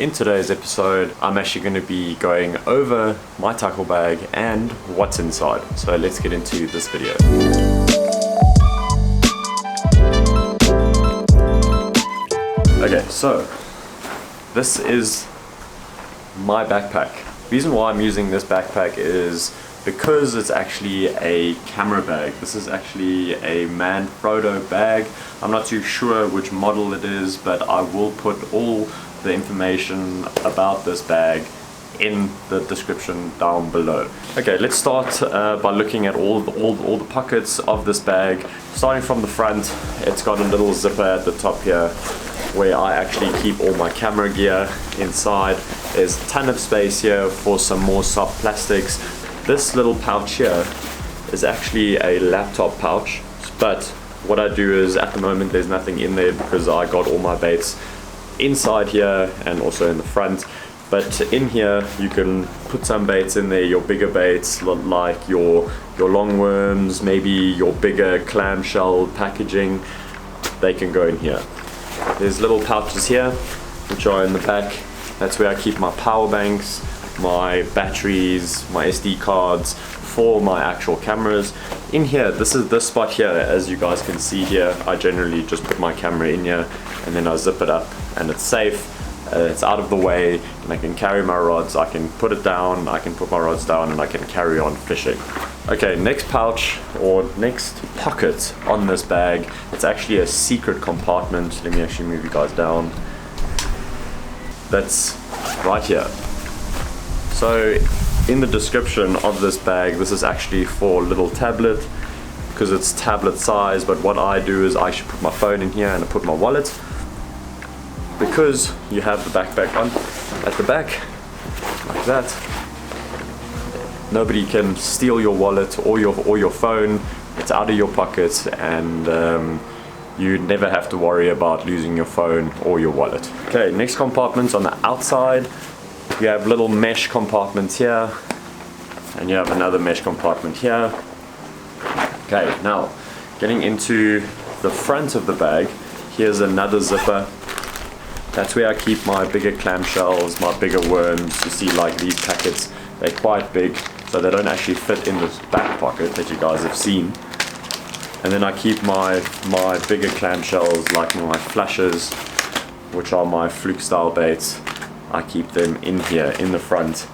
in today's episode, I'm actually going to be going over my tackle bag and what's inside. So let's get into this video. Okay, so this is my backpack. The reason why I'm using this backpack is because it's actually a camera bag. This is actually a Manfrotto bag. I'm not too sure which model it is, but I will put all the information about this bag in the description down below. Okay, let's start by looking at all the pockets of this bag. Starting from the front, it's got a little zipper at the top here where I actually keep all my camera gear inside. There's a ton of space here for some more soft plastics. This little pouch here is actually a laptop pouch, but what I do is at the moment there's nothing in there because I got all my baits inside here and also in the front. But in here you can put some baits in there, your bigger baits like your longworms, maybe your bigger clamshell packaging, they can go in here. There's little pouches here which are in the back. That's where I keep my power banks, my batteries, my SD cards for my actual cameras. In here, this is this spot here, as you guys can see here, I generally just put my camera in here and then I zip it up and it's safe, it's out of the way, and I can carry my rods, I can put it down, I can put my rods down, and I can carry on fishing. Okay, next pouch or next pocket on this bag, it's actually a secret compartment. Let me actually move you guys down. That's right here. So in the description of this bag, this is actually for a little tablet because it's tablet size, but what I do is I should put my phone in here and I put my wallet, because you have the backpack on at the back like that. Nobody can steal your wallet or your phone. It's out of your pocket, and you never have to worry about losing your phone or your wallet. Okay, next compartment's on the outside. You have little mesh compartments here, and you have another mesh compartment here. Okay, now getting into the front of the bag, here's another zipper. That's where I keep my bigger clamshells, my bigger worms. You see, like these packets, they're quite big, so they don't actually fit in this back pocket that you guys have seen. And then I keep my bigger clamshells, like my flashes, which are my fluke style baits. I keep them in here in the front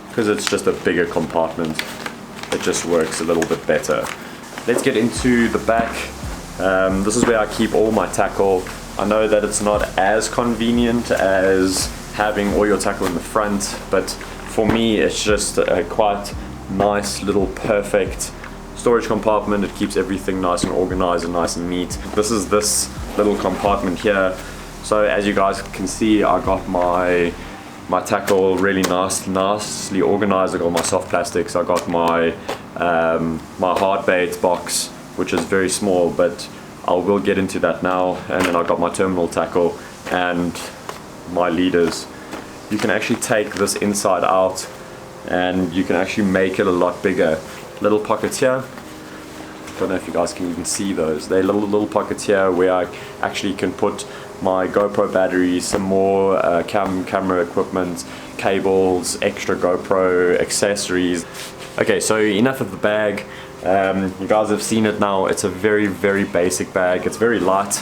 because it's just a bigger compartment. It just works a little bit better. Let's get into the back. This is where I keep all my tackle. I know that it's not as convenient as having all your tackle in the front, but for me it's just a quite nice little perfect storage compartment. It keeps everything nice and organized and nice and neat. This is this little compartment here. So as you guys can see, I got my tackle really nicely organized. I got my soft plastics. I got my my hard bait box, which is very small, but I will get into that now. And then I got my terminal tackle and my leaders. You can actually take this inside out and you can actually make it a lot bigger. Little pockets here. Don't know if you guys can even see those. They're little pockets here where I actually can put my GoPro batteries, some more camera equipment, cables, extra GoPro accessories. Okay, so enough of the bag. You guys have seen it now. It's a very basic bag. It's very light,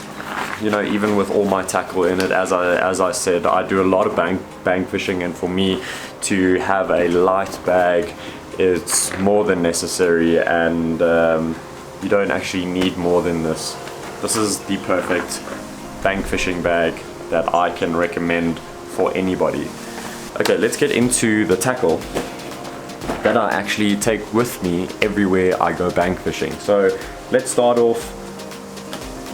you know, even with all my tackle in it. As I said, I do a lot of bank fishing, and for me to have a light bag, it's more than necessary, and you don't actually need more than this. This is the perfect bank fishing bag that I can recommend for anybody. Okay, let's get into the tackle that I actually take with me everywhere I go bank fishing. So let's start off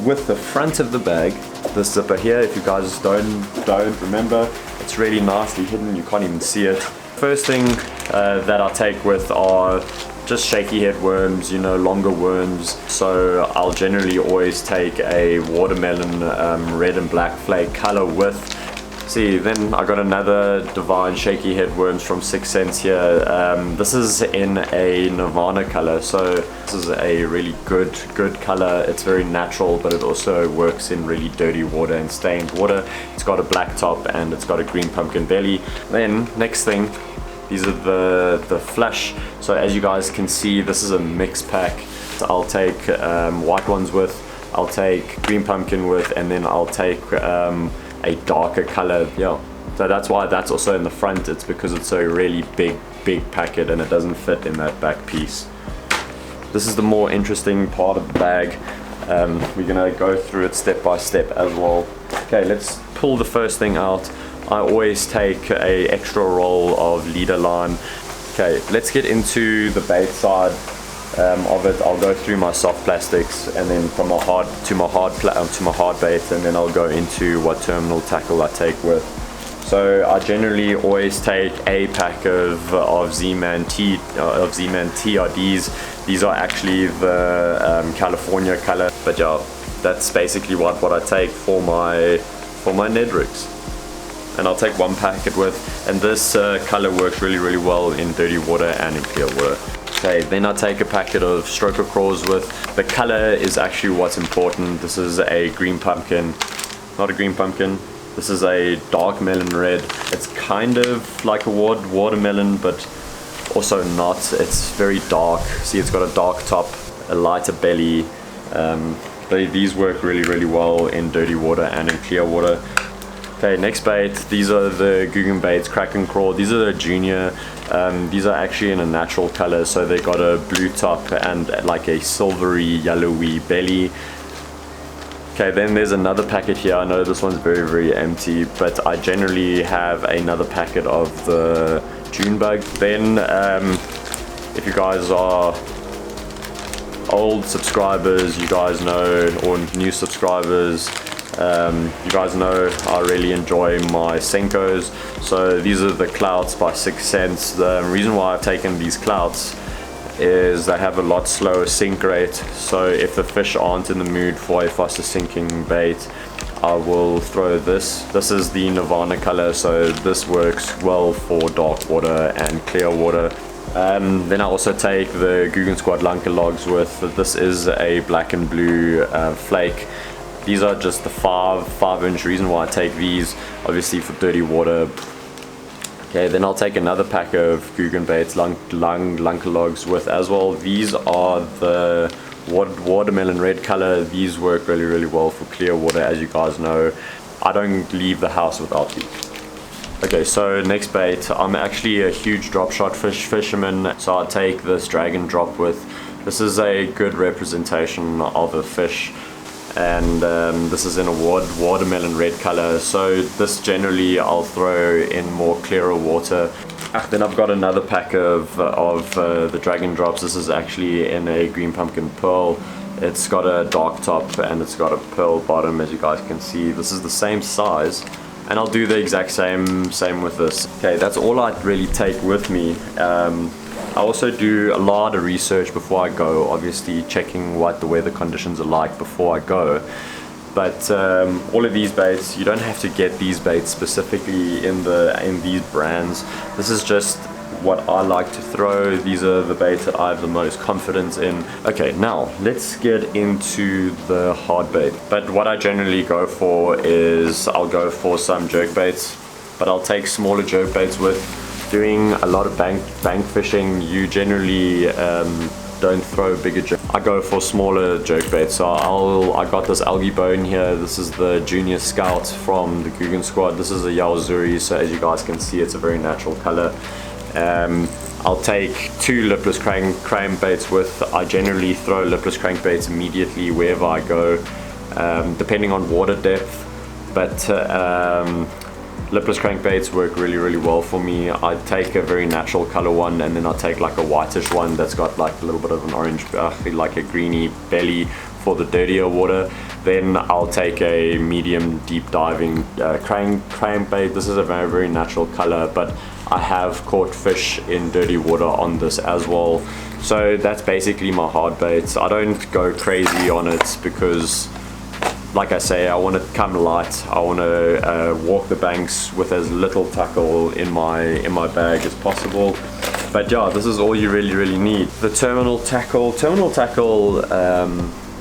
with the front of the bag. This zipper here, if you guys don't remember, it's really nicely hidden, you can't even see it. First thing that I take with are just shaky head worms, you know, longer worms. So I'll generally always take a watermelon red and black flake color with See, then I got another Divine Shaky Head Worms from 6 cents here. This is in a Nirvana color, so this is a really good color. It's very natural, but it also works in really dirty water and stained water. It's got a black top and it's got a green pumpkin belly. Then next thing, these are the flush. So as you guys can see, this is a mix pack. So I'll take white ones with, I'll take green pumpkin with, and then I'll take a darker color. Yeah, so that's why that's also in the front. It's because it's a really big packet and it doesn't fit in that back piece. This is the more interesting part of the bag. We're gonna go through it step by step as well. Okay, let's pull the first thing out. I always take a extra roll of leader line. Okay, let's get into the bait side of it. I'll go through my soft plastics, and then from my hard to my hard bait, and then I'll go into what terminal tackle I take with. So I generally always take a pack of Z-Man TRDs. These are actually the California color, but yeah, that's basically what I take for my Ned rigs. And I'll take one packet with, and this color works really well in dirty water and in clear water. Okay, then I take a packet of stroker crawls with. The color is actually what's important. This is a green pumpkin, not a green pumpkin. This is a dark melon red. It's kind of like a watermelon, but also not. It's very dark. See, it's got a dark top, a lighter belly. These work really well in dirty water and in clear water. Okay, next bait, these are the Guggen baits, Kraken crawl. These are the junior. These are actually in a natural color, so they got a blue top and like a silvery yellowy belly. Okay, then there's another packet here. I know this one's very empty, but I generally have another packet of the June bug. Then if you guys are old subscribers, you guys know, or new subscribers, you guys know I really enjoy my Senkos. So these are the Clouts by 6 cents. The reason why I've taken these Clouts is they have a lot slower sink rate, so if the fish aren't in the mood for a faster sinking bait, I will throw this. This is the Nirvana color, so this works well for dark water and clear water. Then I also take the Guggen Squad Lunker logs with. This is a black and blue flake. These are just the 5-inch. Reason why I take these, obviously for dirty water. Okay, then I'll take another pack of Guggen baits, lunker logs with as well. These are the watermelon red color. These work really well for clear water, as you guys know. I don't leave the house without these. Okay, so next bait, I'm actually a huge drop shot fisherman, so I take this dragon drop with. This is a good representation of a fish, and this is in a watermelon red color, so this generally I'll throw in more clearer water. Then I've got another pack of the dragon drops. This is actually in a green pumpkin pearl. It's got a dark top and it's got a pearl bottom, as you guys can see. This is the same size, and I'll do the exact same with this. Okay, that's all I really take with me. I also do a lot of research before I go, obviously checking what the weather conditions are like before I go. But all of these baits, you don't have to get these baits specifically in these brands. This is just what I like to throw. These are the baits that I have the most confidence in. Okay, now let's get into the hard bait. But what I generally go for is I'll go for some jerk baits, but I'll take smaller jerk baits with. Doing a lot of bank fishing, you generally don't throw bigger jerk. I go for smaller jerk baits. So I got this algae bone here. This is the Junior Scout from the Guggen Squad. This is a Yawazuri, so as you guys can see, it's a very natural color. I'll take 2 lipless crankbaits with. I generally throw lipless crankbaits immediately wherever I go, depending on water depth, but lipless crankbaits work really well for me. I take a very natural color one, and then I take like a whitish one that's got like a little bit of an orange, like a greeny belly for the dirtier water. Then I'll take a medium deep diving crankbait. This is a very natural color, but I have caught fish in dirty water on this as well. So that's basically my hard baits. I don't go crazy on it because like I say, I want to come light. I want to walk the banks with as little tackle in my bag as possible. But yeah, this is all you really need. The terminal tackle.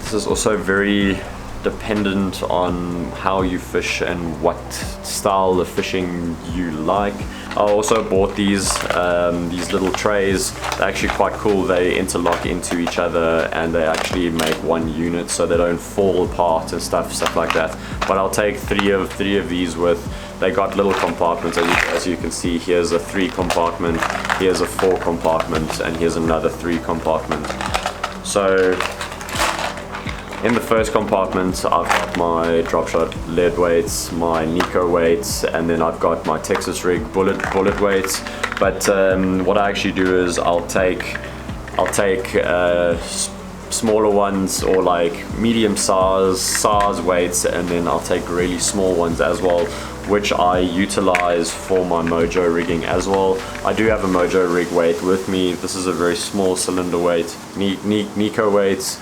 This is also very dependent on how you fish and what style of fishing you like. I also bought these little trays. They're actually quite cool. They interlock into each other and they actually make one unit, so they don't fall apart and stuff like that. But I'll take three of these with. They got little compartments, as you can see. Here's a 3 compartment, here's a 4 compartment, and here's another 3 compartment. So in the first compartment, I've got my drop shot lead weights, my Nico weights, and then I've got my Texas Rig bullet weights. But what I actually do is I'll take smaller ones, or like medium size weights, and then I'll take really small ones as well, which I utilize for my Mojo rigging as well. I do have a Mojo rig weight with me. This is a very small cylinder weight, Nico weights.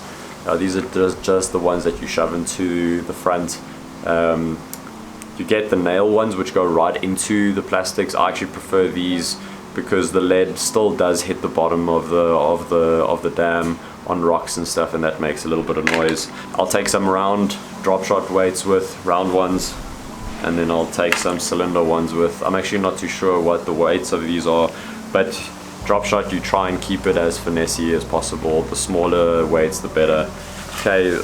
These are just the ones that you shove into the front. You get the nail ones which go right into the plastics. I actually prefer these because the lead still does hit the bottom of the dam on rocks and stuff, and that makes a little bit of noise. I'll take some round drop shot weights with, round ones, and then I'll take some cylinder ones with. I'm actually not too sure what the weights of these are, but drop shot, you try and keep it as finessey as possible. The smaller weights, the better. Okay,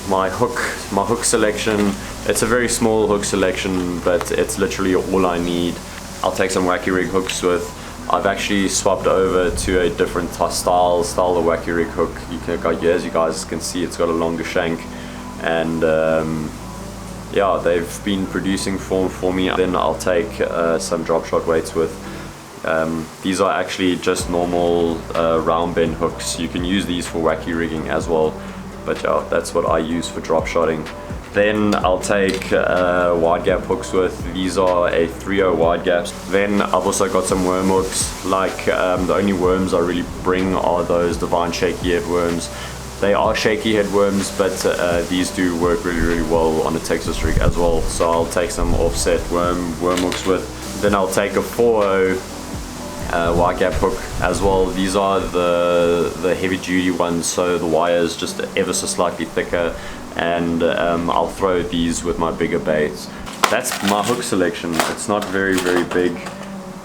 my hook selection. It's a very small hook selection, but it's literally all I need. I'll take some Wacky Rig hooks with. I've actually swapped over to a different style of Wacky Rig hook. As you guys can see, it's got a longer shank, and yeah, they've been producing for me. Then I'll take some drop shot weights with. These are actually just normal round bend hooks. You can use these for wacky rigging as well, but yeah, that's what I use for drop shotting. Then I'll take wide gap hooks with. These are a 3/0 wide gaps. Then I've also got some worm hooks. Like the only worms I really bring are those Divine shaky head worms. They are shaky head worms, but these do work really well on a Texas rig as well. So I'll take some offset worm hooks with. Then I'll take a 4/0 wide gap hook as well. These are the heavy duty ones, so the wire is just ever so slightly thicker, and I'll throw these with my bigger baits. That's my hook selection. It's not very big,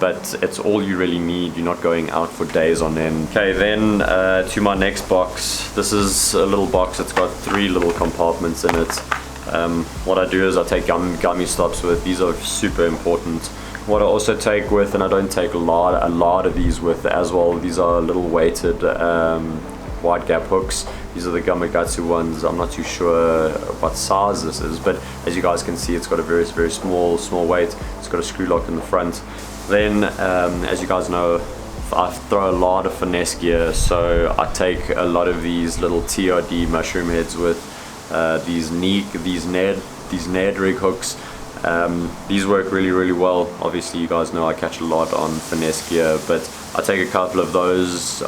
but it's all you really need. You're not going out for days on end. Okay, then to my next box. This is a little box. It's got 3 little compartments in it. What I do is I take gummy stops with. These are super important. What I also take with, and I don't take a lot of these with as well, these are little weighted wide gap hooks. These are the Gamakatsu ones. I'm not too sure what size this is, but as you guys can see, it's got a very small weight. It's got a screw lock in the front. Then as you guys know, I throw a lot of finesse gear, so I take a lot of these little Trd Mushroom Heads with these Ned rig hooks. These work really well. Obviously, you guys know I catch a lot on finesse gear, but I take a couple of those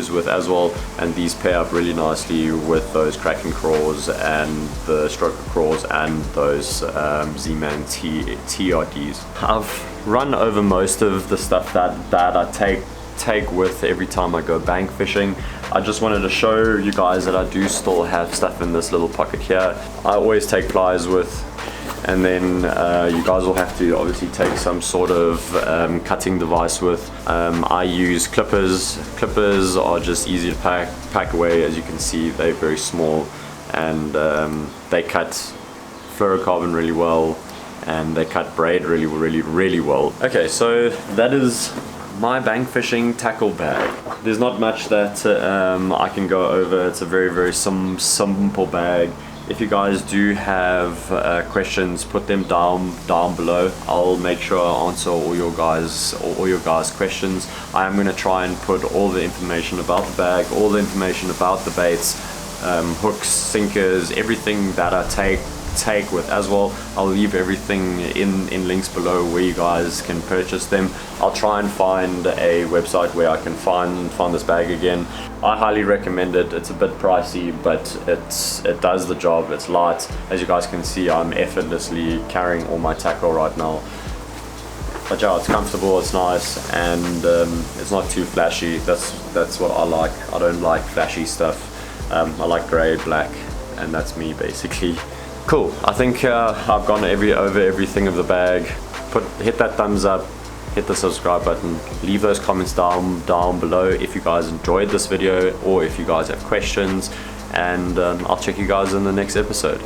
with as well, and these pair up really nicely with those Kraken craws and the stroker craws and those Z-Man TRDs. I've run over most of the stuff that I take with every time I go bank fishing. I just wanted to show you guys that I do still have stuff in this little pocket here. I always take pliers with, and then you guys will have to obviously take some sort of cutting device with. I use clippers. Clippers are just easy to pack away. As you can see, they're very small, and they cut fluorocarbon really well, and they cut braid really well. Okay, so that is my bank fishing tackle bag. There's not much that I can go over. It's a very simple bag. If you guys do have questions, put them down below. I'll make sure I answer all your guys' questions. I am going to try and put all the information about the bag, all the information about the baits, hooks, sinkers, everything that I take take with as well. I'll leave everything in links below where you guys can purchase them. I'll try and find a website where I can find this bag again. I highly recommend it. It's a bit pricey, but it does the job. It's light. As you guys can see, I'm effortlessly carrying all my tackle right now. But yeah, it's comfortable, it's nice, and it's not too flashy. That's what I like. I don't like flashy stuff. I like grey, black, and that's me basically. Cool. I think I've gone over everything of the bag. Hit that thumbs up, hit the subscribe button, leave those comments down below if you guys enjoyed this video or if you guys have questions, and I'll check you guys in the next episode.